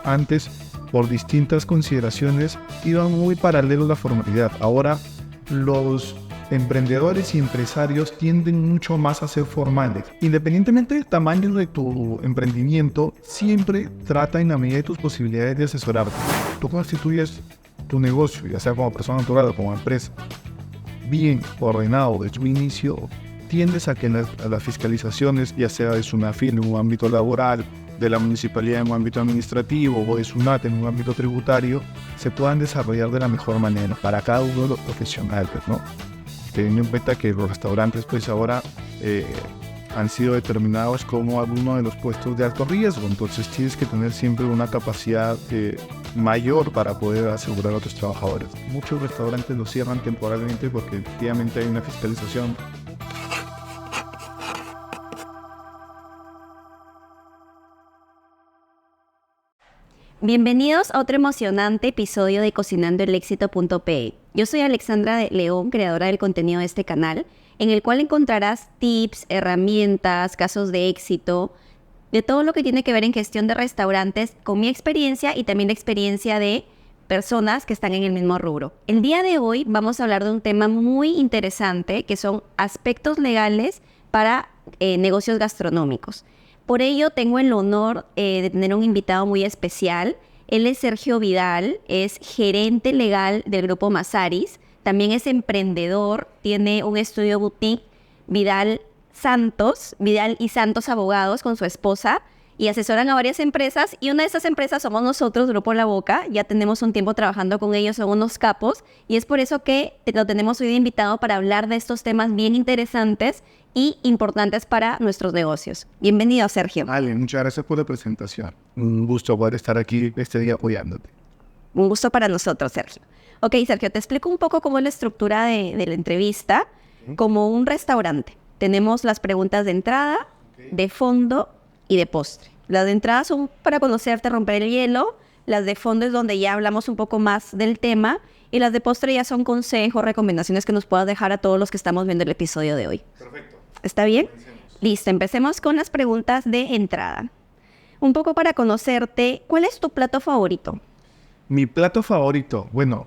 Antes, por distintas consideraciones, iban muy paralelo a la formalidad. Ahora, los emprendedores y empresarios tienden mucho más a ser formales. Independientemente del tamaño de tu emprendimiento, siempre trata en la medida de tus posibilidades de asesorarte. Tú constituyes tu negocio, ya sea como persona natural o como empresa, bien ordenado desde un inicio, tiendes a que las fiscalizaciones, ya sea de SUNAFIL en un ámbito laboral, de la municipalidad en un ámbito administrativo o de SUNAT en un ámbito tributario, se puedan desarrollar de la mejor manera para cada uno de los profesionales, ¿no? Teniendo en cuenta que los restaurantes pues ahora han sido determinados como algunos de los puestos de alto riesgo, entonces tienes que tener siempre una capacidad mayor para poder asegurar a tus trabajadores. Muchos restaurantes los cierran temporalmente porque efectivamente hay una fiscalización. Bienvenidos a otro emocionante episodio de cocinandoelexito.pe. Yo soy Alexandra de León, creadora del contenido de este canal, en el cual encontrarás tips, herramientas, casos de éxito, de todo lo que tiene que ver en gestión de restaurantes con mi experiencia y también la experiencia de personas que están en el mismo rubro. El día de hoy vamos a hablar de un tema muy interesante que son aspectos legales para negocios gastronómicos. Por ello, tengo el honor de tener un invitado muy especial. Él es Sergio Vidal, es gerente legal del Grupo Masaris. También es emprendedor, tiene un estudio boutique, Vidal y Santos Abogados, con su esposa. Y asesoran a varias empresas. Y una de esas empresas somos nosotros, Grupo La Boca. Ya tenemos un tiempo trabajando con ellos, son unos capos. Y es por eso que lo tenemos hoy de invitado para hablar de estos temas bien interesantes y importantes para nuestros negocios. Bienvenido, Sergio. Ale, muchas gracias por la presentación. Un gusto poder estar aquí este día apoyándote. Un gusto para nosotros, Sergio. Ok, Sergio, te explico un poco cómo es la estructura de la entrevista. Como un restaurante. Tenemos las preguntas de entrada, de fondo y de postre. Las de entrada son para conocerte, romper el hielo. Las de fondo es donde ya hablamos un poco más del tema. Y las de postre ya son consejos, recomendaciones que nos puedas dejar a todos los que estamos viendo el episodio de hoy. Perfecto. ¿Está bien? Listo, empecemos con las preguntas de entrada. Un poco para conocerte, ¿cuál es tu plato favorito? Mi plato favorito, bueno,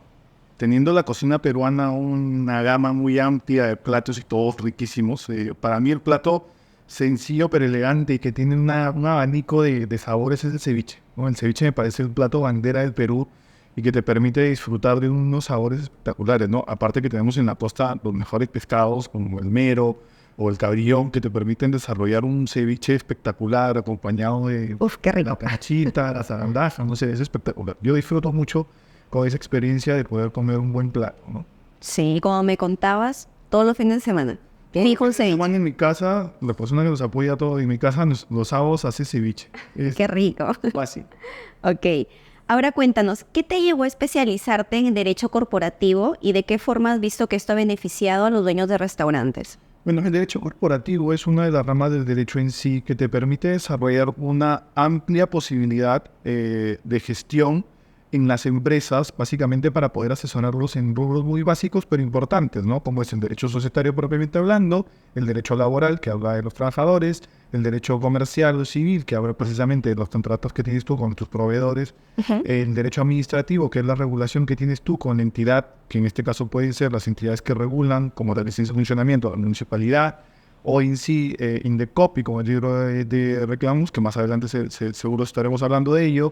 teniendo la cocina peruana una gama muy amplia de platos y todos riquísimos, para mí el plato sencillo pero elegante y que tiene un abanico de sabores es el ceviche, ¿no? El ceviche me parece el plato bandera del Perú y que te permite disfrutar de unos sabores espectaculares, ¿no? Aparte que tenemos en la costa los mejores pescados como el mero o el cabrillón que te permiten desarrollar un ceviche espectacular acompañado de Qué rico. la canchita, la zarandaja, no sé, es espectacular. Yo disfruto mucho con esa experiencia de poder comer un buen plato, ¿no? Sí, como me contabas, todos los fines de semana. Fijo un ceviche. En mi casa, la persona que nos apoya todo, en mi casa los sábados hace ceviche. Es Qué rico. fácil. Ok. Ahora cuéntanos, ¿qué te llevó a especializarte en derecho corporativo y de qué forma has visto que esto ha beneficiado a los dueños de restaurantes? Bueno, el derecho corporativo es una de las ramas del derecho en sí que te permite desarrollar una amplia posibilidad de gestión en las empresas, básicamente para poder asesorarlos en rubros muy básicos pero importantes, ¿no? Como es el derecho societario propiamente hablando, el derecho laboral, que habla de los trabajadores, el derecho comercial o civil, que habla precisamente de los contratos que tienes tú con tus proveedores, el derecho administrativo, que es la regulación que tienes tú con la entidad, que en este caso pueden ser las entidades que regulan, como la licencia de funcionamiento de la municipalidad, o en sí, INDECOPI, como el libro de reclamos, que más adelante seguro estaremos hablando de ello,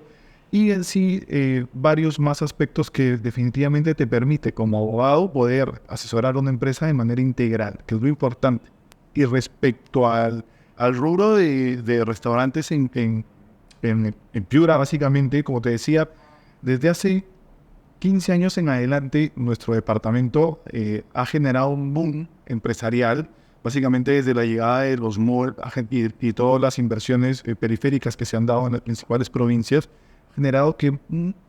y en sí varios más aspectos que definitivamente te permite como abogado poder asesorar a una empresa de manera integral, que es lo importante. Y respecto al rubro de restaurantes en Piura, básicamente, como te decía, desde hace 15 años en adelante nuestro departamento ha generado un boom empresarial, básicamente desde la llegada de los malls y todas las inversiones periféricas que se han dado en las principales provincias, generado que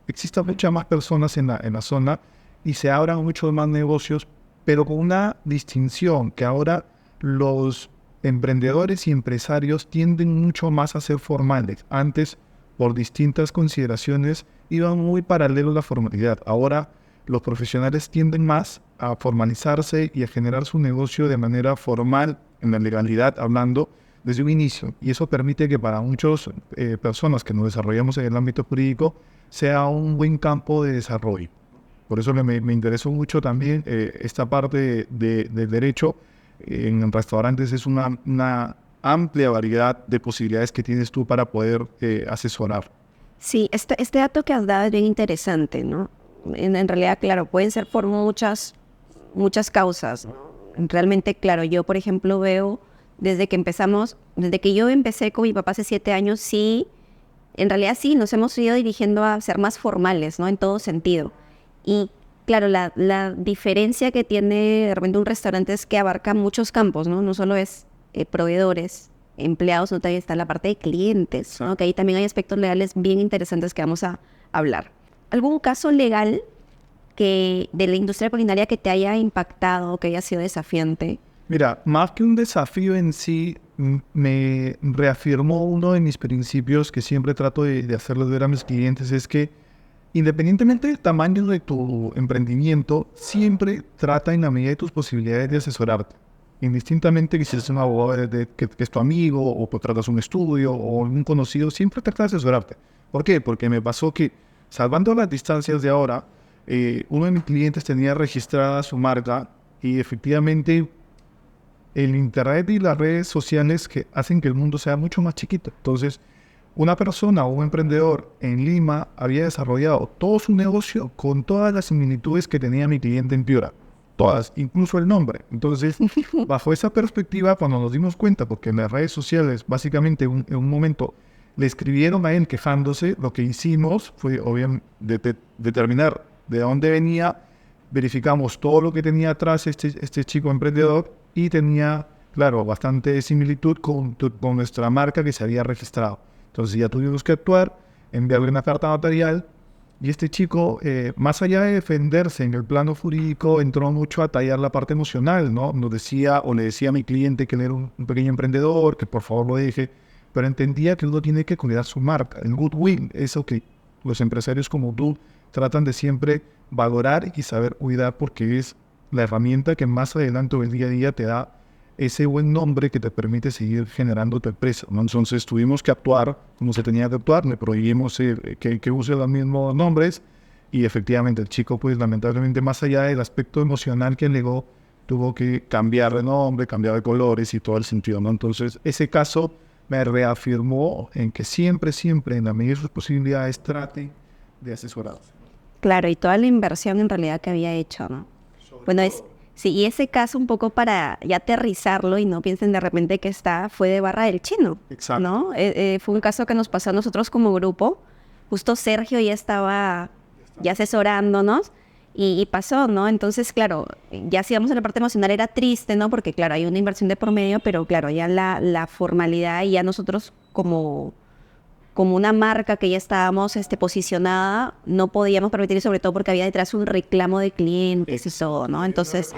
existan muchas más personas en la zona y se abran muchos más negocios, pero con una distinción, que ahora los emprendedores y empresarios tienden mucho más a ser formales. Antes, por distintas consideraciones, iban muy paralelo a la formalidad. Ahora, los profesionales tienden más a formalizarse y a generar su negocio de manera formal, en la legalidad hablando, desde un inicio. Y eso permite que para muchas personas que nos desarrollamos en el ámbito jurídico sea un buen campo de desarrollo. Por eso me interesó mucho también esta parte del derecho. En restaurantes es una amplia variedad de posibilidades que tienes tú para poder asesorar. Sí, este dato que has dado es bien interesante, ¿no? En realidad, claro, pueden ser por muchas causas, ¿no? Realmente, claro, yo, por ejemplo, veo desde que yo empecé con mi papá hace 7 años, sí, en realidad sí, nos hemos ido dirigiendo a ser más formales, ¿no? En todo sentido. Y claro, la diferencia que tiene de repente un restaurante es que abarca muchos campos, ¿no? No solo es proveedores, empleados, sino también está la parte de clientes, ¿no? Que ahí también hay aspectos legales bien interesantes que vamos a hablar. ¿Algún caso legal de la industria culinaria que te haya impactado, que haya sido desafiante? Mira, más que un desafío en sí, me reafirmó uno de mis principios que siempre trato de hacerles ver a mis clientes, es que independientemente del tamaño de tu emprendimiento, siempre trata en la medida de tus posibilidades de asesorarte. Indistintamente que si es un abogado que es tu amigo, o tratas un estudio, o un conocido, siempre trata de asesorarte. ¿Por qué? Porque me pasó que, salvando las distancias de ahora, uno de mis clientes tenía registrada su marca y efectivamente el internet y las redes sociales que hacen que el mundo sea mucho más chiquito. Entonces, una persona o un emprendedor en Lima había desarrollado todo su negocio con todas las similitudes que tenía mi cliente en Piura. Todas, incluso el nombre. Entonces, bajo esa perspectiva, cuando nos dimos cuenta, porque en las redes sociales, básicamente en un momento, le escribieron a él quejándose, lo que hicimos fue, obviamente, determinar de dónde venía, verificamos todo lo que tenía atrás este chico emprendedor y tenía, claro, bastante similitud con nuestra marca que se había registrado. Entonces ya tuvimos que actuar, enviarle una carta notarial y este chico, más allá de defenderse en el plano jurídico, entró mucho a tallar la parte emocional, ¿no? Nos decía o le decía a mi cliente que él era un pequeño emprendedor, que por favor lo deje, pero entendía que uno tiene que cuidar su marca, el goodwill, eso que los empresarios como tú tratan de siempre valorar y saber cuidar porque es la herramienta que más adelante o el día a día te da ese buen nombre que te permite seguir generando tu empresa, ¿no? Entonces tuvimos que actuar como se tenía que actuar, le prohibimos que use los mismos nombres y efectivamente el chico, pues lamentablemente, más allá del aspecto emocional que alegó, tuvo que cambiar de nombre, cambiar de colores y todo el sentido, ¿no? Entonces ese caso me reafirmó en que siempre, en la medida de sus posibilidades, trate de asesorarse. Claro, y toda la inversión en realidad que había hecho, ¿no? Bueno, sí, y ese caso un poco para ya aterrizarlo y no piensen de repente que fue de Barra del Chino. Exacto. ¿No? Fue un caso que nos pasó a nosotros como grupo. Justo Sergio ya estaba ya asesorándonos y pasó, ¿no? Entonces, claro, ya si vamos a la parte emocional era triste, ¿no? Porque, claro, hay una inversión de por medio, pero, claro, ya la formalidad y ya nosotros como una marca que ya estábamos posicionada, no podíamos permitir, sobre todo porque había detrás un reclamo de clientes y todo, ¿no? Entonces,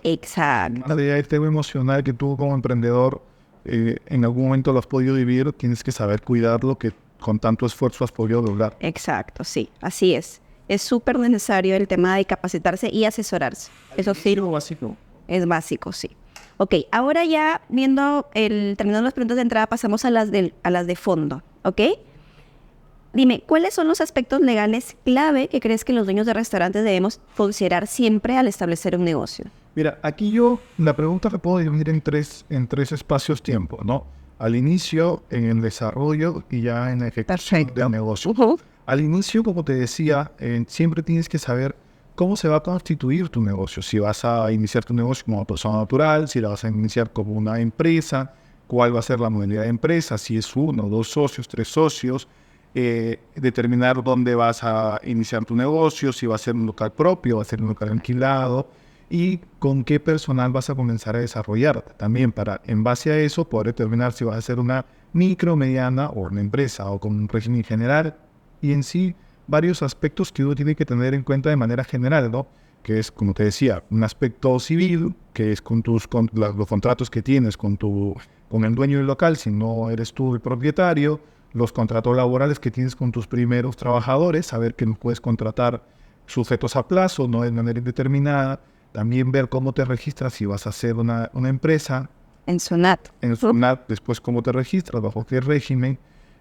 exacto. Una de este tema emocional que tú como emprendedor en algún momento lo has podido vivir, tienes que saber cuidar lo que con tanto esfuerzo has podido lograr. Exacto, sí, así es. Es súper necesario el tema de capacitarse y asesorarse. Eso sí. Es básico. Es básico, sí. Ok, ahora ya terminando las preguntas de entrada, pasamos a las de fondo, ¿ok? Dime, ¿cuáles son los aspectos legales clave que crees que los dueños de restaurantes debemos considerar siempre al establecer un negocio? Mira, aquí la pregunta la puedo dividir en tres espacios-tiempo, ¿no? Al inicio, en el desarrollo y ya en la ejecución del negocio. Uh-huh. Al inicio, como te decía, siempre tienes que saber cómo se va a constituir tu negocio. Si vas a iniciar tu negocio como persona natural, si la vas a iniciar como una empresa, cuál va a ser la modalidad de empresa, si es 1, 2 socios, 3 socios, determinar dónde vas a iniciar tu negocio, si va a ser un local propio, va a ser un local alquilado y con qué personal vas a comenzar a desarrollarte. También para, en base a eso, poder determinar si vas a ser una micro, mediana o una empresa o con un régimen general y en sí varios aspectos que uno tiene que tener en cuenta de manera general, ¿no? Que es, como te decía, un aspecto civil, que es con los contratos que tienes con el dueño del local, si no eres tú el propietario, los contratos laborales que tienes con tus primeros trabajadores, saber que no puedes contratar sujetos a plazo, no de manera indeterminada, también ver cómo te registras si vas a hacer una empresa, En SUNAT. En SUNAT, después cómo te registras, bajo qué régimen.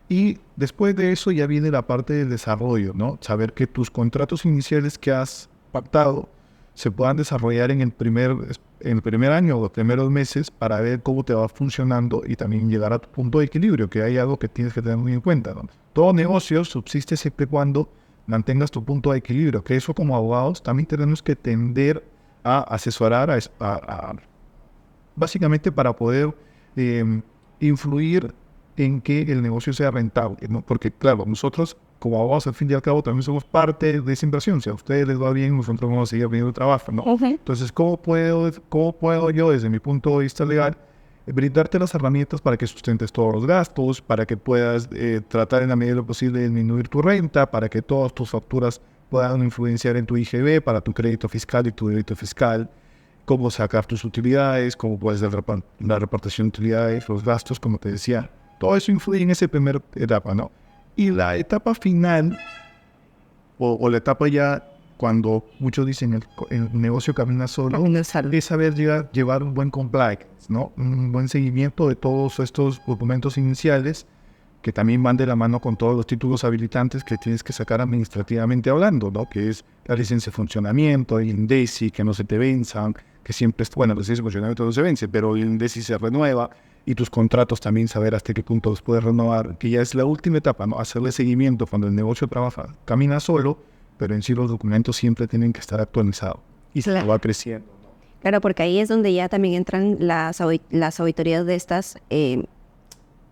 Y después de eso ya viene la parte del desarrollo, ¿no? Saber que tus contratos iniciales que has pactado se puedan desarrollar en el primer año o los primeros meses para ver cómo te va funcionando y también llegar a tu punto de equilibrio, que hay algo que tienes que tener muy en cuenta, ¿no? Todo negocio subsiste siempre y cuando mantengas tu punto de equilibrio, que eso como abogados también tenemos que tender a asesorar, básicamente para poder influir en que el negocio sea rentable, ¿no? Porque claro, nosotros como abogados al fin y al cabo también somos parte de esa inversión. Si a ustedes les va bien, nosotros vamos a seguir teniendo trabajo, ¿no? Entonces, ¿cómo puedo yo desde mi punto de vista legal brindarte las herramientas para que sustentes todos los gastos, para que puedas tratar en la medida de lo posible de disminuir tu renta, para que todas tus facturas puedan influenciar en tu IGB, para tu crédito fiscal y tu débito fiscal, cómo sacar tus utilidades, cómo puedes hacer la repartición de utilidades, los gastos, como te decía. Todo eso influye en esa primera etapa, ¿no? Y la etapa final, o la etapa ya cuando muchos dicen el negocio camina solo, es saber llevar un buen compliance, ¿no? Un buen seguimiento de todos estos documentos iniciales que también van de la mano con todos los títulos habilitantes que tienes que sacar administrativamente hablando, ¿no? Que es la licencia de funcionamiento, el INDECI, que no se te venzan, que siempre, bueno, la licencia de funcionamiento no se vence, pero el INDECI se renueva, y tus contratos también saber hasta qué punto los puedes renovar, que ya es la última etapa, ¿no? Hacerle seguimiento cuando el negocio camina solo, pero en sí los documentos siempre tienen que estar actualizados y se va creciendo, ¿no? Claro, porque ahí es donde ya también entran las auditorías de estas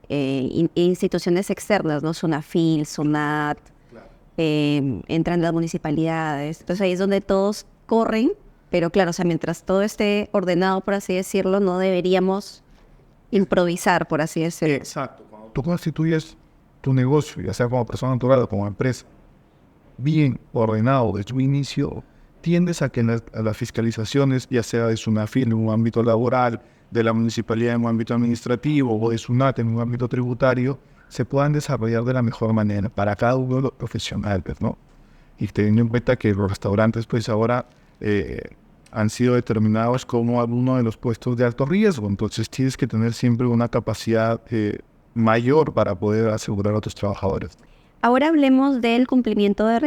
instituciones externas, ¿no? SUNAFIL, SUNAT, claro. Entran las municipalidades. Entonces ahí es donde todos corren, pero claro, o sea, mientras todo esté ordenado, por así decirlo, no deberíamos improvisar, por así decirlo. Exacto. Cuando tú constituyes tu negocio, ya sea como persona natural o como empresa, bien ordenado desde un inicio, tiendes a que las fiscalizaciones, ya sea de SUNAFIL en un ámbito laboral, de la municipalidad en un ámbito administrativo o de SUNAT en un ámbito tributario, se puedan desarrollar de la mejor manera para cada uno de los profesionales, ¿no? Y teniendo en cuenta que los restaurantes, pues ahora han sido determinados como alguno de los puestos de alto riesgo, entonces tienes que tener siempre una capacidad mayor para poder asegurar a tus trabajadores. Ahora hablemos del cumplimiento de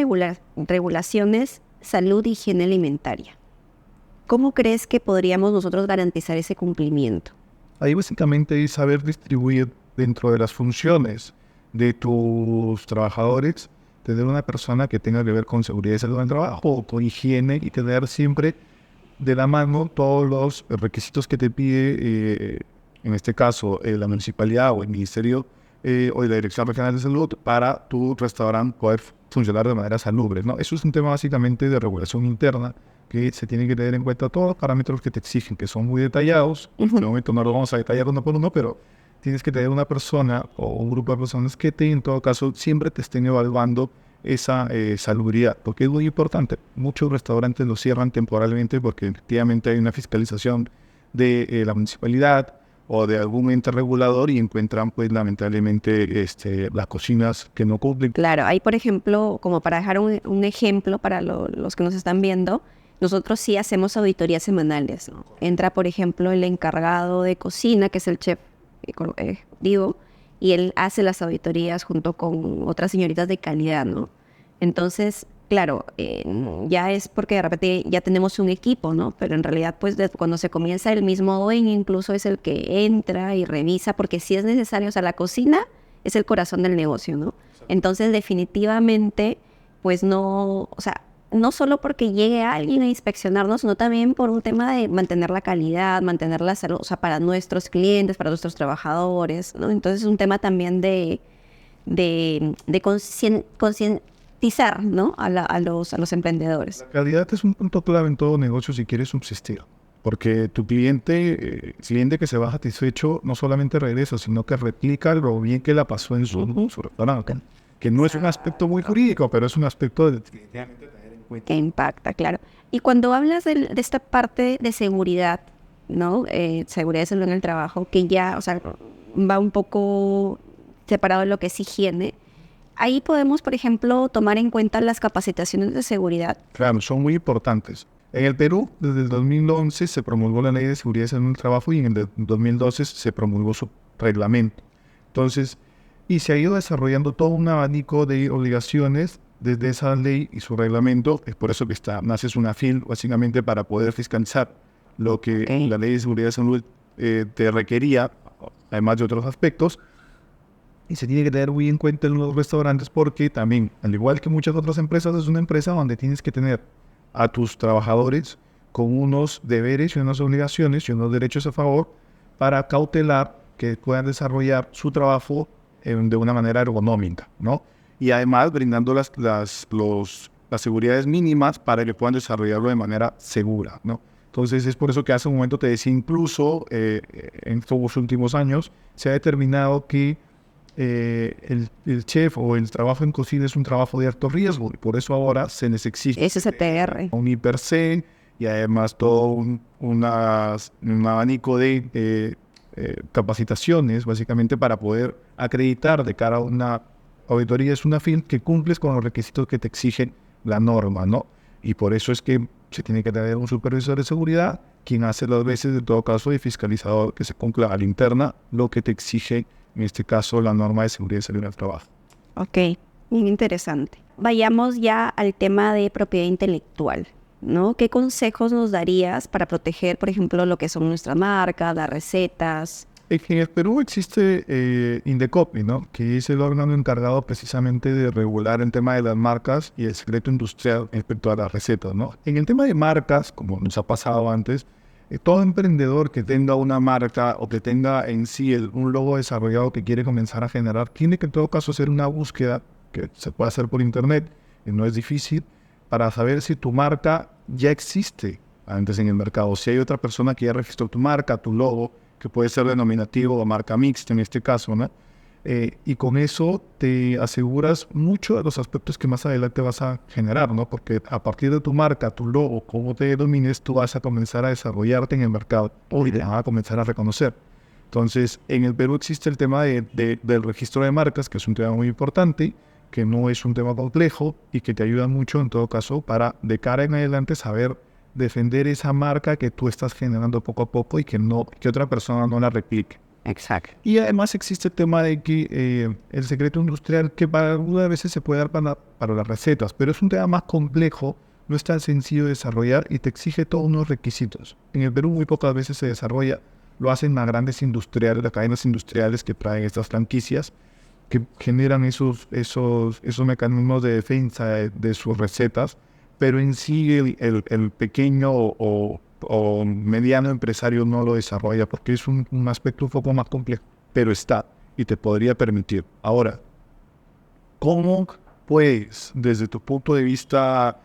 regulaciones, salud y higiene alimentaria. ¿Cómo crees que podríamos nosotros garantizar ese cumplimiento? Ahí básicamente es saber distribuir dentro de las funciones de tus trabajadores, tener una persona que tenga que ver con seguridad y salud en el trabajo, con higiene, y tener siempre de la mano todos los requisitos que te pide, en este caso, la municipalidad o el ministerio o la Dirección Regional de Salud para tu restaurante poder funcionar de manera salubre, ¿no? Eso es un tema básicamente de regulación interna que se tiene que tener en cuenta todos los parámetros que te exigen, que son muy detallados. En este momento no los vamos a detallar uno por uno, pero tienes que tener una persona o un grupo de personas que en todo caso siempre te estén evaluando esa salubridad, porque es muy importante. Muchos restaurantes los cierran temporalmente porque efectivamente hay una fiscalización de la municipalidad o de algún ente regulador y encuentran pues lamentablemente las cocinas que no cumplen. Claro, ahí por ejemplo, como para dejar un ejemplo para los que nos están viendo, nosotros sí hacemos auditorías semanales, ¿no? Entra por ejemplo el encargado de cocina, que es el chef ejecutivo, y él hace las auditorías junto con otras señoritas de calidad, ¿no? Entonces, claro, ya es porque de repente ya tenemos un equipo, ¿no? Pero en realidad, pues, cuando se comienza, el mismo dueño incluso es el que entra y revisa, porque si es necesario, o sea, la cocina es el corazón del negocio, ¿no? Entonces, definitivamente, pues no, o sea, no solo porque llegue alguien a inspeccionarnos, sino también por un tema de mantener la calidad, mantener la salud, o sea, para nuestros clientes, para nuestros trabajadores, ¿no? Entonces es un tema también de concientizar, ¿no? a los emprendedores. La calidad es un punto clave en todo negocio si quieres subsistir, porque tu cliente que se va satisfecho no solamente regresa, sino que replica lo bien que la pasó en su restaurante, que no es un aspecto muy jurídico, pero es un aspecto de que impacta, claro. Y cuando hablas de esta parte de seguridad, ¿no? Seguridad y salud en el trabajo, que ya, o sea, va un poco separado de lo que es higiene, ahí podemos, por ejemplo, tomar en cuenta las capacitaciones de seguridad. Claro, son muy importantes. En el Perú, desde el 2011 se promulgó la Ley de Seguridad y Salud en el Trabajo y en el 2012 se promulgó su reglamento. Entonces, y se ha ido desarrollando todo un abanico de obligaciones desde esa ley y su reglamento. Es por eso que nace una FIL, básicamente para poder fiscalizar lo que la Ley de Seguridad y Salud te requería, además de otros aspectos. Y se tiene que tener muy en cuenta en los restaurantes porque también, al igual que muchas otras empresas, es una empresa donde tienes que tener a tus trabajadores con unos deberes y unas obligaciones y unos derechos a favor para cautelar que puedan desarrollar su trabajo de una manera ergonómica, ¿no? Y además brindando las seguridades mínimas para que puedan desarrollarlo de manera segura, ¿no? Entonces es por eso que hace un momento te decía, incluso en estos últimos años se ha determinado que el chef o el trabajo en cocina es un trabajo de alto riesgo y por eso ahora se les exige SCTR. un IPRC y además todo un abanico de capacitaciones básicamente para poder acreditar de cara a una auditoría, es una FIL que cumples con los requisitos que te exigen la norma, ¿no? Y por eso es que se tiene que tener un supervisor de seguridad quien hace las veces de todo caso de fiscalizador que se cumpla a la interna lo que te exige en este caso la norma de seguridad y salud en el trabajo. Ok, bien interesante. Vayamos ya al tema de propiedad intelectual, ¿no? ¿Qué consejos nos darías para proteger, por ejemplo, lo que son nuestras marcas, las recetas? En el Perú existe Indecopi, ¿no? Que es el órgano encargado precisamente de regular el tema de las marcas y el secreto industrial respecto a las recetas, ¿no? En el tema de marcas, como nos ha pasado antes, todo emprendedor que tenga una marca o que tenga en sí un logo desarrollado que quiere comenzar a generar, tiene que en todo caso hacer una búsqueda que se puede hacer por internet, y no es difícil, para saber si tu marca ya existe antes en el mercado. Si hay otra persona que ya registró tu marca, tu logo, que puede ser denominativo o marca mixta en este caso, ¿no? Y con eso te aseguras mucho de los aspectos que más adelante vas a generar, ¿no? Porque a partir de tu marca, tu logo, cómo te domines, tú vas a comenzar a desarrollarte en el mercado y te van a comenzar a reconocer. Entonces, en el Perú existe el tema del registro de marcas, que es un tema muy importante, que no es un tema complejo y que te ayuda mucho en todo caso para de cara en adelante saber defender esa marca que tú estás generando poco a poco y que otra persona no la replique. Exacto. Y además existe el tema de que el secreto industrial, que para algunas veces se puede dar para las recetas, pero es un tema más complejo, no es tan sencillo de desarrollar y te exige todos unos requisitos. En el Perú muy pocas veces se desarrolla, lo hacen las grandes industriales, las cadenas industriales que traen estas franquicias, que generan esos mecanismos de defensa de sus recetas, pero en sí el pequeño o mediano empresario no lo desarrolla porque es un aspecto un poco más complejo, pero está y te podría permitir. Ahora, ¿cómo puedes, desde tu punto de vista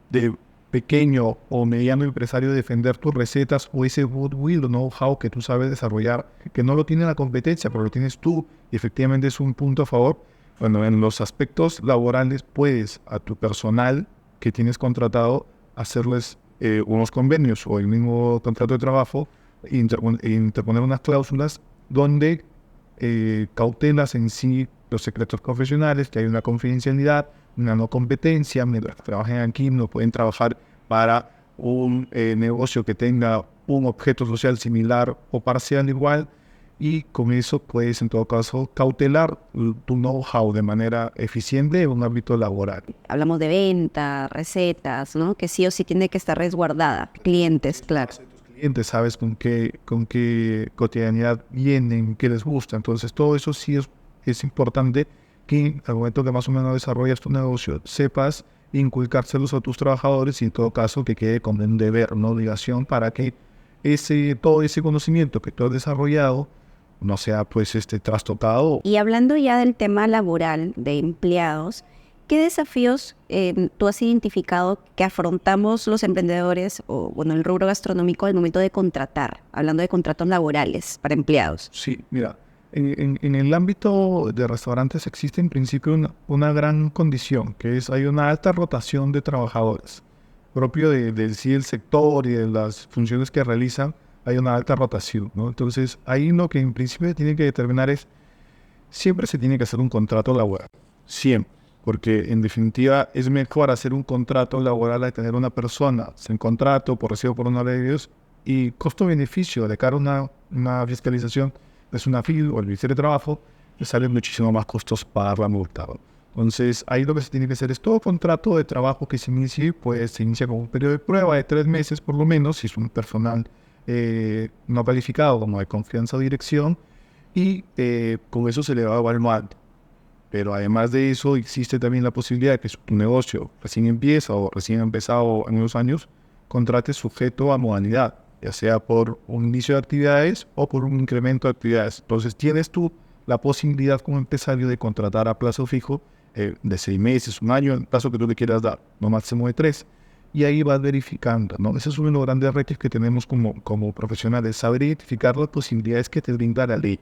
de pequeño o mediano empresario, defender tus recetas o ese goodwill o know-how que tú sabes desarrollar, que no lo tiene la competencia, pero lo tienes tú y efectivamente es un punto a favor? Bueno, en los aspectos laborales puedes a tu personal que tienes contratado hacerles unos convenios o el mismo contrato de trabajo, interponer unas cláusulas donde cautelas en sí los secretos profesionales, que hay una confidencialidad, una no competencia, mientras trabajen aquí no pueden trabajar para un negocio que tenga un objeto social similar o parcial igual, y con eso puedes en todo caso cautelar tu know-how de manera eficiente en un ámbito laboral. Hablamos de venta, recetas, ¿no? Que sí o sí tiene que estar resguardada. Clientes, claro. Clientes, sabes con qué cotidianidad vienen, qué les gusta. Entonces todo eso sí es importante que al momento que más o menos desarrollas tu negocio sepas inculcárselos a tus trabajadores y en todo caso que quede como un deber, una obligación para que todo ese conocimiento que tú has desarrollado no sea pues trastocado. Y hablando ya del tema laboral de empleados, ¿qué desafíos tú has identificado que afrontamos los emprendedores o bueno el rubro gastronómico al momento de contratar, hablando de contratos laborales para empleados? Sí, mira, en el ámbito de restaurantes existe en principio una gran condición, que es hay una alta rotación de trabajadores, propio del sector y de las funciones que realizan. Hay una alta rotación, ¿no? Entonces, ahí lo que en principio se tiene que determinar es, siempre se tiene que hacer un contrato laboral, siempre, porque en definitiva es mejor hacer un contrato laboral a tener una persona sin contrato por recibo por honorarios de ellos, y costo-beneficio de cara a una fiscalización es una FIL o el Ministerio de Trabajo, le sale muchísimo más costoso pagar la multa, ¿no? Entonces, ahí lo que se tiene que hacer es todo contrato de trabajo que se inicie, pues se inicia con un periodo de prueba de 3 meses por lo menos, si es un personal no calificado como de confianza o dirección, y con eso se le va evaluando. Pero además de eso, existe también la posibilidad de que tu negocio recién empieza o recién ha empezado en unos años, contrate sujeto a modalidad, ya sea por un inicio de actividades o por un incremento de actividades. Entonces, tienes tú la posibilidad como empresario de contratar a plazo fijo de 6 meses, un año, en caso que tú le quieras dar, no máximo de 3. Y ahí vas verificando, ¿no? Ese es uno de los grandes retos que tenemos como profesionales, saber identificar las posibilidades que te brinda la ley,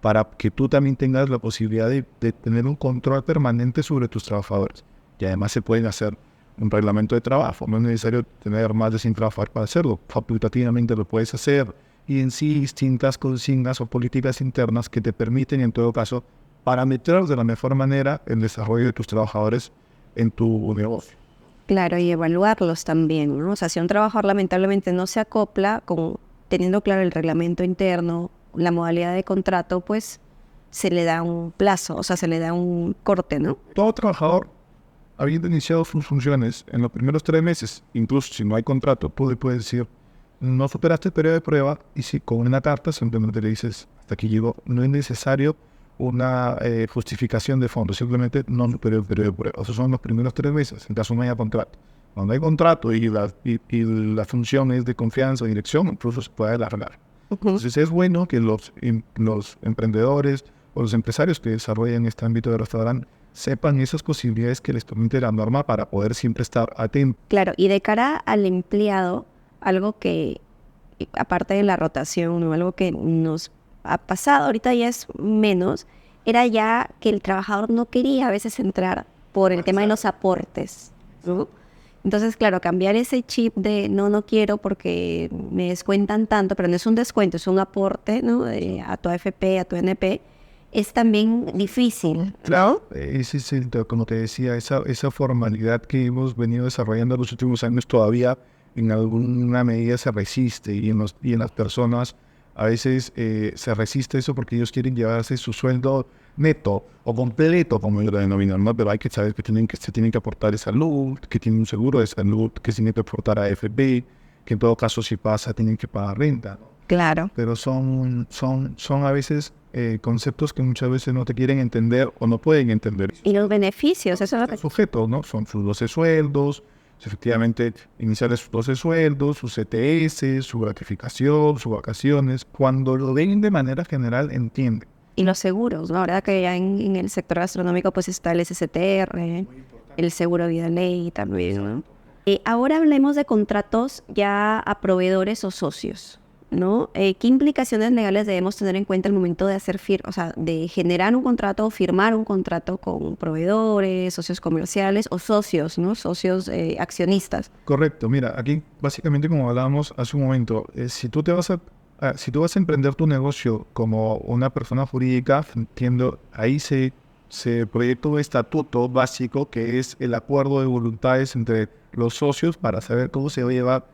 para que tú también tengas la posibilidad de tener un control permanente sobre tus trabajadores. Y además se pueden hacer un reglamento de trabajo, no es necesario tener más de 100 trabajadores para hacerlo, facultativamente lo puedes hacer, y en sí distintas consignas o políticas internas que te permiten, en todo caso, parametrar de la mejor manera el desarrollo de tus trabajadores en tu negocio. Claro, y evaluarlos también, ¿no? O sea, si un trabajador lamentablemente no se acopla, teniendo claro el reglamento interno, la modalidad de contrato, pues se le da un plazo, o sea, se le da un corte, ¿no? Todo trabajador, habiendo iniciado sus funciones en los primeros 3 meses, incluso si no hay contrato, tú le puedes decir, no superaste el periodo de prueba, y si con una carta simplemente le dices, hasta aquí llegó, no es necesario una justificación de fondo, simplemente no superó el periodo de prueba. Esos son los primeros 3 meses, en caso no haya contrato. Cuando hay contrato y la función es de confianza o dirección, incluso se puede alargar. Entonces es bueno que los emprendedores o los empresarios que desarrollan este ámbito de restaurante sepan esas posibilidades que les permite la norma para poder siempre estar atentos. Claro, y de cara al empleado, algo que, aparte de la rotación, ¿no? Algo que nos ha pasado, ahorita ya es menos, era ya que el trabajador no quería a veces entrar por el tema de los aportes, ¿no? Entonces, claro, cambiar ese chip de no quiero porque me descuentan tanto, pero no es un descuento, es un aporte, ¿no? A tu AFP, a tu NP, es también difícil, ¿no? Ese es como te decía, esa formalidad que hemos venido desarrollando en los últimos años todavía en alguna medida se resiste, y en las personas a veces se resiste eso porque ellos quieren llevarse su sueldo neto o completo, como ellos lo denominan, ¿no? Pero hay que saber que se tienen que aportar de salud, que tienen un seguro de salud, que se tienen que aportar a AFP, que en todo caso si pasa tienen que pagar renta, ¿no? Claro. Pero son a veces conceptos que muchas veces no te quieren entender o no pueden entender. Y los beneficios, eso es lo que... Sujetos, ¿no? Son sus 12 sueldos, efectivamente iniciar sus 12 sueldos, sus CTS, su gratificación, sus vacaciones. Cuando lo ven de manera general, entienden. Y los seguros, ¿no? La verdad que ya en el sector gastronómico pues está el SSTR, el seguro de vida ley también, ¿no? Ahora hablemos de contratos ya a proveedores o socios, ¿no? ¿Qué implicaciones legales debemos tener en cuenta al momento de de generar un contrato o firmar un contrato con proveedores, socios comerciales o socios, ¿no? Socios accionistas? Correcto. Mira, aquí básicamente como hablábamos hace un momento, si tú vas a emprender tu negocio como una persona jurídica, entiendo, ahí se proyecta un estatuto básico que es el acuerdo de voluntades entre los socios para saber cómo se va a llevar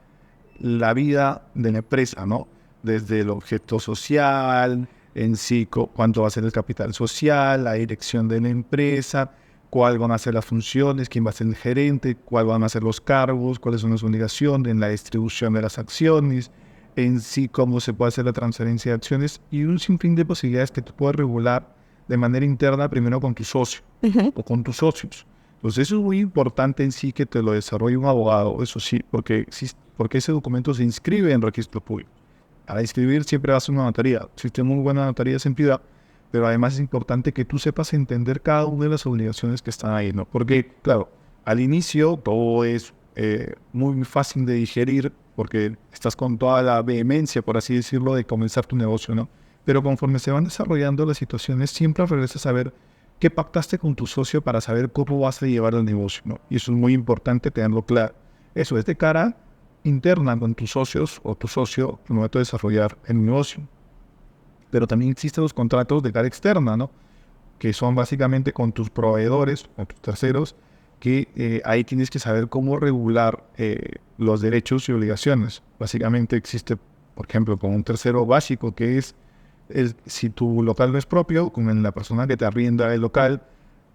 la vida de la empresa, ¿no? Desde el objeto social, en sí, cuánto va a ser el capital social, la dirección de la empresa, cuáles van a ser las funciones, quién va a ser el gerente, cuáles van a ser los cargos, cuáles son las obligaciones en la distribución de las acciones, en sí cómo se puede hacer la transferencia de acciones y un sinfín de posibilidades que tú puedes regular de manera interna primero con tu socio o con tus socios. Entonces eso es muy importante en sí que te lo desarrolle un abogado, eso sí, porque ese documento se inscribe en registro público. Para inscribir siempre va a ser una notaría. Existe muy buena notaría en privada, pero además es importante que tú sepas entender cada una de las obligaciones que están ahí, ¿no? Porque, claro, al inicio todo es muy fácil de digerir porque estás con toda la vehemencia, por así decirlo, de comenzar tu negocio, ¿no? Pero conforme se van desarrollando las situaciones, siempre regresas a ver qué pactaste con tu socio para saber cómo vas a llevar el negocio, ¿no? Y eso es muy importante tenerlo claro. Eso es de cara interna con tus socios o tu socio al momento de desarrollar el negocio. Pero también existen los contratos de cara externa, ¿no? que son básicamente con tus proveedores, con tus terceros, que ahí tienes que saber cómo regular los derechos y obligaciones. Básicamente existe, por ejemplo, con un tercero básico que es si tu local no es propio, con la persona que te arrienda el local,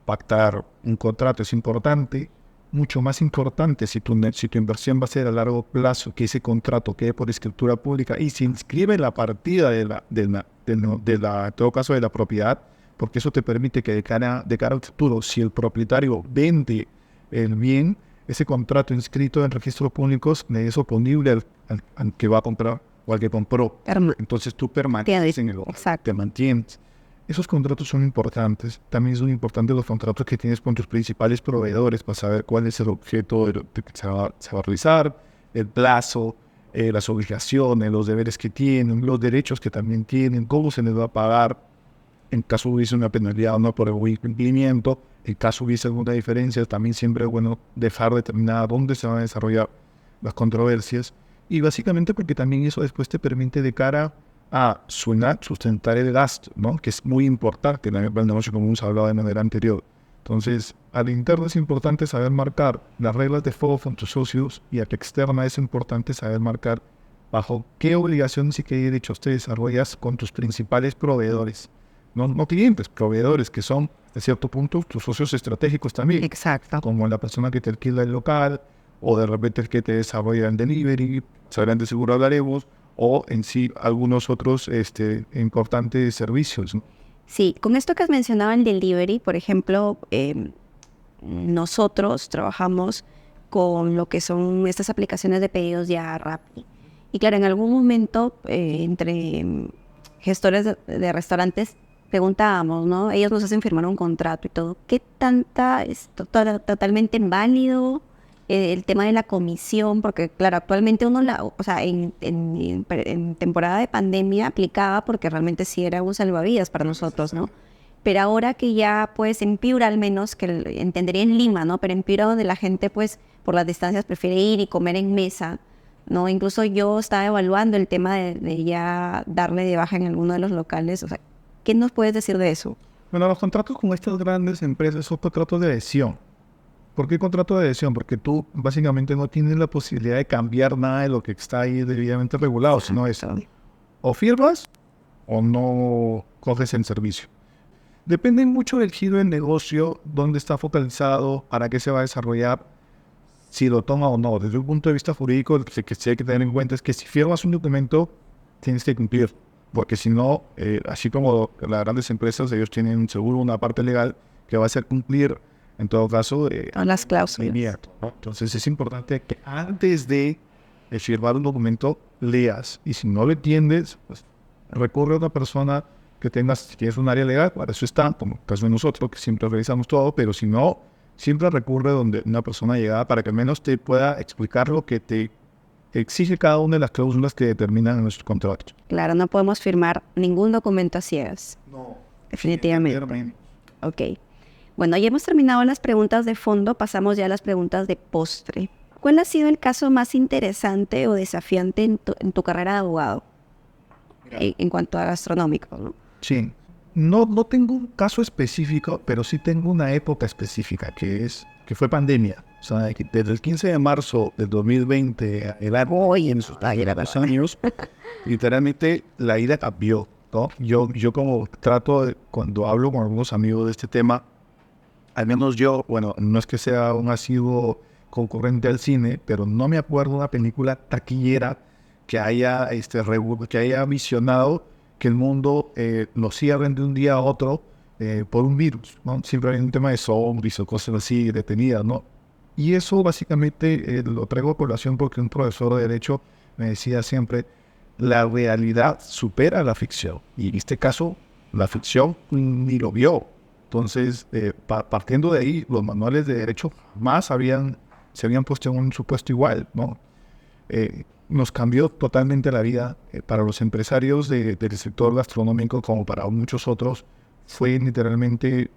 pactar un contrato es importante. Mucho más importante si tu inversión va a ser a largo plazo, que ese contrato quede por escritura pública y se inscribe en la partida en todo caso de la propiedad, porque eso te permite que de cara al futuro, si el propietario vende el bien, ese contrato inscrito en registros públicos le es oponible al que va a comprar o al que compró. Entonces tú permaneces en el lugar, te mantienes. Esos contratos son importantes. También son importantes los contratos que tienes con tus principales proveedores para saber cuál es el objeto que se va a realizar, el plazo, las obligaciones, los deberes que tienen, los derechos que también tienen, cómo se les va a pagar en caso hubiese una penalidad o no por el incumplimiento. En caso hubiese alguna diferencia, también siempre es bueno dejar determinada dónde se van a desarrollar las controversias. Y básicamente porque también eso después te permite de cara a sustentar el gasto, ¿no? Que es muy importante en el negocio, como hemos hablado de manera anterior. Entonces, al interno es importante saber marcar las reglas de juego con tus socios, y a la externa es importante saber marcar bajo qué obligaciones y qué derechos te desarrollas con tus principales proveedores. No clientes, proveedores, que son, de cierto punto, tus socios estratégicos también. Exacto. Como la persona que te alquila el local, o de repente el que te desarrolla el delivery, de seguro hablaremos, o en sí algunos otros importantes servicios, ¿no? Sí, con esto que has mencionado el delivery, por ejemplo, nosotros trabajamos con lo que son estas aplicaciones de pedidos ya Rappi. Y claro, en algún momento entre gestores de restaurantes preguntábamos, ¿no? Ellos nos hacen firmar un contrato y todo. ¿Qué tanta es totalmente válido el tema de la comisión? Porque claro, actualmente uno en temporada de pandemia aplicaba porque realmente sí era un salvavidas para nosotros, ¿no? Pero ahora que ya pues en Piura al menos, que entendería en Lima, ¿no? Pero en Piura donde la gente pues por las distancias prefiere ir y comer en mesa, ¿no? Incluso yo estaba evaluando el tema de ya darle de baja en alguno de los locales. O sea, ¿qué nos puedes decir de eso? Bueno, los contratos con estas grandes empresas son contratos de adhesión. ¿Por qué contrato de adhesión? Porque tú básicamente no tienes la posibilidad de cambiar nada de lo que está ahí debidamente regulado, sino es o firmas o no coges el servicio. Depende mucho del giro del negocio, dónde está focalizado, para qué se va a desarrollar, si lo toma o no. Desde un punto de vista jurídico, lo que sí hay que tener en cuenta es que si firmas un documento, tienes que cumplir. Porque si no, así como las grandes empresas, ellos tienen un seguro, una parte legal que va a hacer cumplir, en todo caso, las cláusulas. ¿no? Entonces es importante que antes de firmar un documento, leas. Y si no lo entiendes, pues recurre a una persona que si tienes un área legal, para eso está, como el caso de nosotros, que siempre revisamos todo, pero si no, siempre recurre donde una persona llegada para que al menos te pueda explicar lo que te exige cada una de las cláusulas que determinan en nuestro contrato. Claro, no podemos firmar ningún documento a ciegas. No. Definitivamente. Ok. Bueno, ya hemos terminado las preguntas de fondo, pasamos ya a las preguntas de postre. ¿Cuál ha sido el caso más interesante o desafiante en tu carrera de abogado? En cuanto a gastronómico, ¿no? Sí. No tengo un caso específico, pero sí tengo una época específica, que fue pandemia. O sea, desde el 15 de marzo del 2020, en sus años, literalmente la vida cambió, ¿no? Yo como cuando hablo con algunos amigos de este tema, al menos yo, bueno, no es que sea un asiduo concurrente al cine, pero no me acuerdo de una película taquillera que haya visionado que el mundo lo cierren de un día a otro por un virus, ¿no? Siempre hay un tema de zombies o cosas así detenidas, ¿no? Y eso básicamente lo traigo a colación porque un profesor de Derecho me decía siempre, la realidad supera la ficción. Y en este caso, la ficción ni lo vio. Entonces, partiendo de ahí, los manuales de Derecho más se habían puesto en un supuesto igual, ¿no? Nos cambió totalmente la vida para los empresarios del sector gastronómico, como para muchos otros. Fue literalmente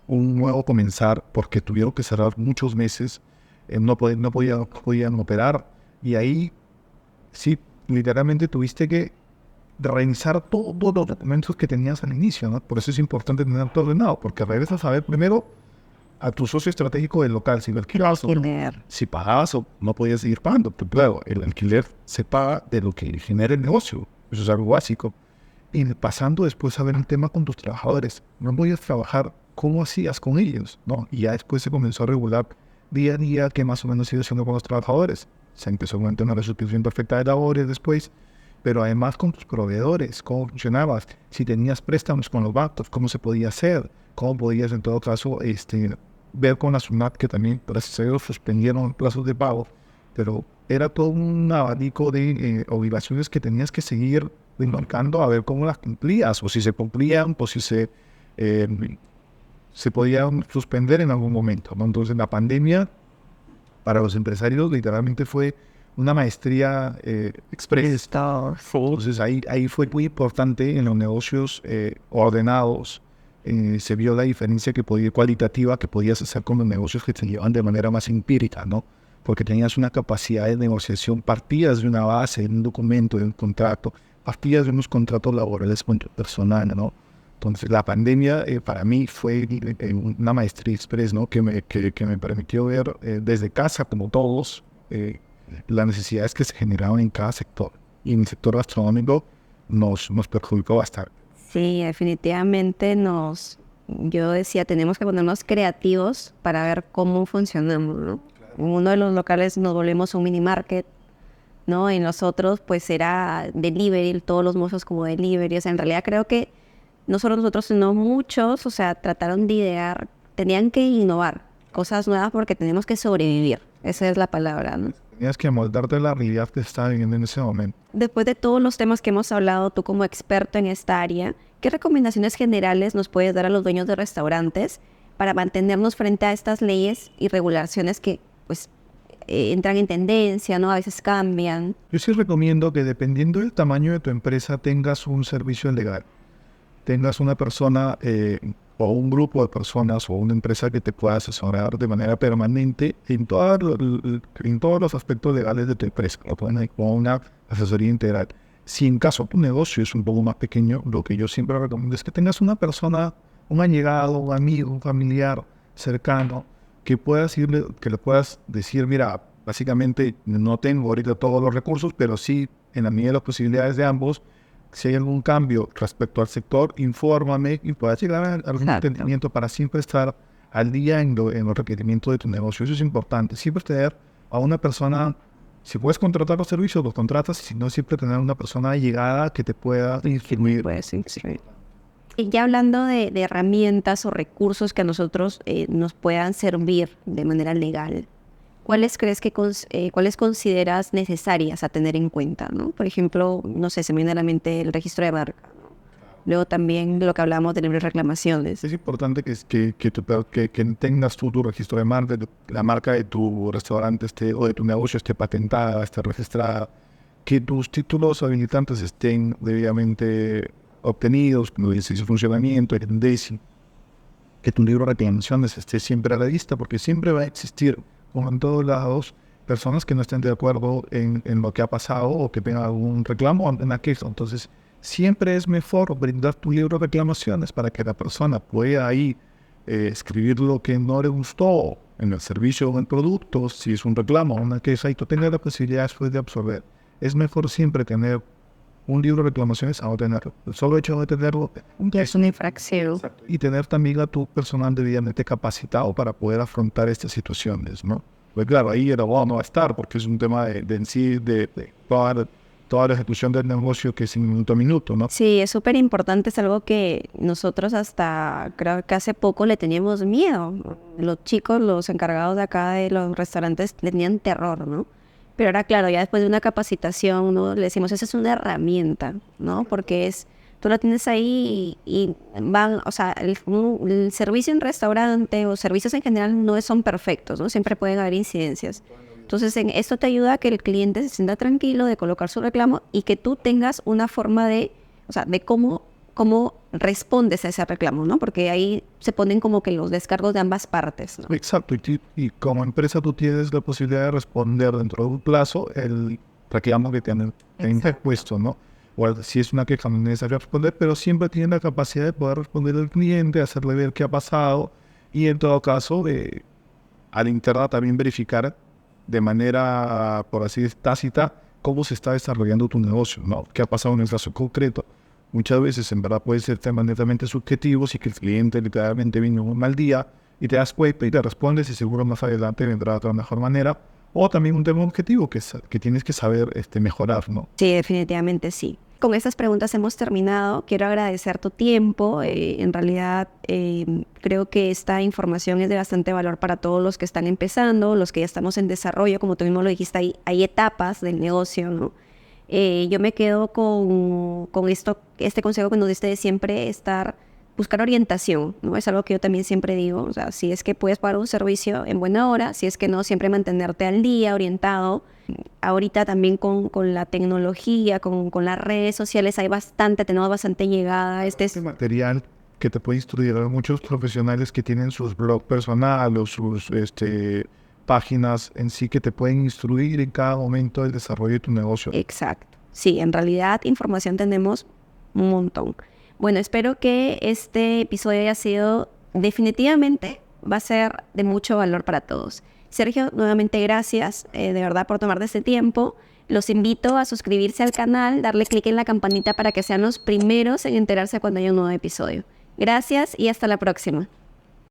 un nuevo comenzar, porque tuvieron que cerrar muchos meses, no podían operar, y ahí sí, literalmente tuviste que revisar todos los documentos que tenías al inicio, ¿no? Por eso es importante tener todo ordenado, porque regresas a ver primero a tu socio estratégico del local, si lo alquilabas, si pagabas o no podías seguir pagando. Pero claro, el alquiler se paga de lo que genera el negocio, eso es algo básico. Y pasando después a ver el tema con tus trabajadores, no podías trabajar, ¿cómo hacías con ellos? ¿No? Y ya después se comenzó a regular día a día qué más o menos iba haciendo con los trabajadores. Se empezó a mantener una restitución perfecta de labores después, pero además con tus proveedores, cómo funcionabas, si tenías préstamos con los bancos, cómo se podía hacer, cómo podías en todo caso ver con la SUNAT, que también, gracias a Dios, suspendieron plazos de pago, pero era todo un abanico de obligaciones que tenías que seguir marcando a ver cómo las cumplías, o si se cumplían, o si se podían suspender en algún momento, ¿no? Entonces la pandemia para los empresarios literalmente fue una maestría express. Entonces ahí fue muy importante en los negocios ordenados. Se vio la diferencia cualitativa que podías hacer con los negocios que se llevan de manera más empírica, ¿no? Porque tenías una capacidad de negociación, partías de una base, de un documento, de un contrato, partías de unos contratos laborales con tu personal, ¿no? Entonces la pandemia para mí fue una maestría express, ¿no? Que me permitió ver desde casa, como todos, las necesidades que se generaban en cada sector. Y en el sector gastronómico nos perjudicó bastante. Sí, definitivamente yo decía, tenemos que ponernos creativos para ver cómo funcionamos, ¿no? Claro. En uno de los locales nos volvemos un mini market, ¿no? En los otros, pues era delivery, todos los mozos como delivery. O sea, en realidad creo que no solo nosotros, sino muchos, o sea, trataron de idear, tenían que innovar cosas nuevas porque tenemos que sobrevivir. Esa es la palabra, ¿no? Tenías que amoldarte a la realidad que estaba viviendo en ese momento. Después de todos los temas que hemos hablado, tú como experto en esta área, ¿qué recomendaciones generales nos puedes dar a los dueños de restaurantes para mantenernos frente a estas leyes y regulaciones que, pues, entran en tendencia, ¿no? A veces cambian? Yo sí recomiendo que dependiendo del tamaño de tu empresa tengas un servicio legal. Tengas una persona o un grupo de personas o una empresa que te pueda asesorar de manera permanente en todos los aspectos legales de tu empresa. Lo pueden hacer con una asesoría integral. Si en caso tu negocio es un poco más pequeño, lo que yo siempre recomiendo es que tengas una persona, un allegado, un amigo, un familiar cercano, que le puedas decir, mira, básicamente no tengo ahorita todos los recursos, pero sí, en la medida de las posibilidades de ambos, si hay algún cambio respecto al sector, infórmame y puedas llegar a algún entendimiento para siempre estar al día en los requerimientos de tu negocio. Eso es importante. Siempre tener a una persona, si puedes contratar los servicios, los contratas, y si no, siempre tener una persona allegada que te pueda instruir. Y ya hablando de herramientas o recursos que a nosotros nos puedan servir de manera legal, ¿cuáles consideras necesarias a tener en cuenta, ¿no? Por ejemplo, no sé, se me viene a la mente el registro de marca, ¿no? Luego también de lo que hablamos de libres reclamaciones. Es importante que tengas tu registro de marca, la marca de tu restaurante o de tu negocio esté patentada, esté registrada, que tus títulos habilitantes estén debidamente obtenidos, que no su funcionamiento, que tu libro de reclamaciones esté siempre a la vista, porque siempre va a existir, como en todos lados, personas que no estén de acuerdo en lo que ha pasado o que tengan algún reclamo en aquello. Entonces, siempre es mejor brindar tu libro de reclamaciones para que la persona pueda ahí escribir lo que no le gustó en el servicio o en el producto, si es un reclamo o una queja, y tú tengas la posibilidad después de absorber. Es mejor siempre tener un libro de reclamaciones a no tenerlo. El solo hecho de tenerlo es una infracción. Exacto. Y tener también a tu personal debidamente capacitado para poder afrontar estas situaciones, ¿no? Pues claro, ahí el abogado no va a estar porque es un tema de toda la ejecución del negocio que es minuto a minuto, ¿no? Sí, es súper importante, es algo que nosotros hasta creo que hace poco le teníamos miedo. Los chicos, los encargados de acá de los restaurantes le tenían terror, ¿no? Pero ahora, claro, ya después de una capacitación, ¿no? Le decimos, esa es una herramienta, ¿no? Porque tú la tienes ahí y van, o sea, el servicio en restaurante o servicios en general no son perfectos, ¿no? Siempre pueden haber incidencias. Entonces, esto te ayuda a que el cliente se sienta tranquilo de colocar su reclamo y que tú tengas una forma de cómo respondes a ese reclamo, ¿no? Porque ahí se ponen como que los descargos de ambas partes, ¿no? Exacto, y como empresa tú tienes la posibilidad de responder dentro de un plazo el reclamo que te han puesto, ¿no? o si es una queja no es necesario responder, pero siempre tienen la capacidad de poder responder al cliente, hacerle ver qué ha pasado y en todo caso a la interna también verificar de manera, por así decir, tácita, cómo se está desarrollando tu negocio, ¿no? ¿Qué ha pasado en el caso concreto? Muchas veces, en verdad, puede ser temas netamente subjetivos y que el cliente literalmente vino un mal día y te das cuenta y te respondes y seguro más adelante vendrá de otra mejor manera. O también un tema objetivo que tienes que saber mejorar, ¿no? Sí, definitivamente sí. Con estas preguntas hemos terminado. Quiero agradecer tu tiempo. En realidad, creo que esta información es de bastante valor para todos los que están empezando, los que ya estamos en desarrollo. Como tú mismo lo dijiste, hay etapas del negocio, ¿no? Yo me quedo con este consejo que nos diste de siempre buscar orientación, ¿no? Es algo que yo también siempre digo. O sea, si es que puedes pagar un servicio en buena hora, si es que no, siempre mantenerte al día, orientado. Ahorita también con la tecnología, con las redes sociales, tenemos bastante llegada. Este material que te puede instruir. Hay muchos profesionales que tienen sus blogs personales o sus páginas en sí que te pueden instruir en cada momento del desarrollo de tu negocio. Exacto. Sí, en realidad información tenemos un montón. Bueno, espero que este episodio haya sido, definitivamente, va a ser de mucho valor para todos. Sergio, nuevamente gracias de verdad por tomarte este tiempo. Los invito a suscribirse al canal, darle clic en la campanita para que sean los primeros en enterarse cuando haya un nuevo episodio. Gracias y hasta la próxima.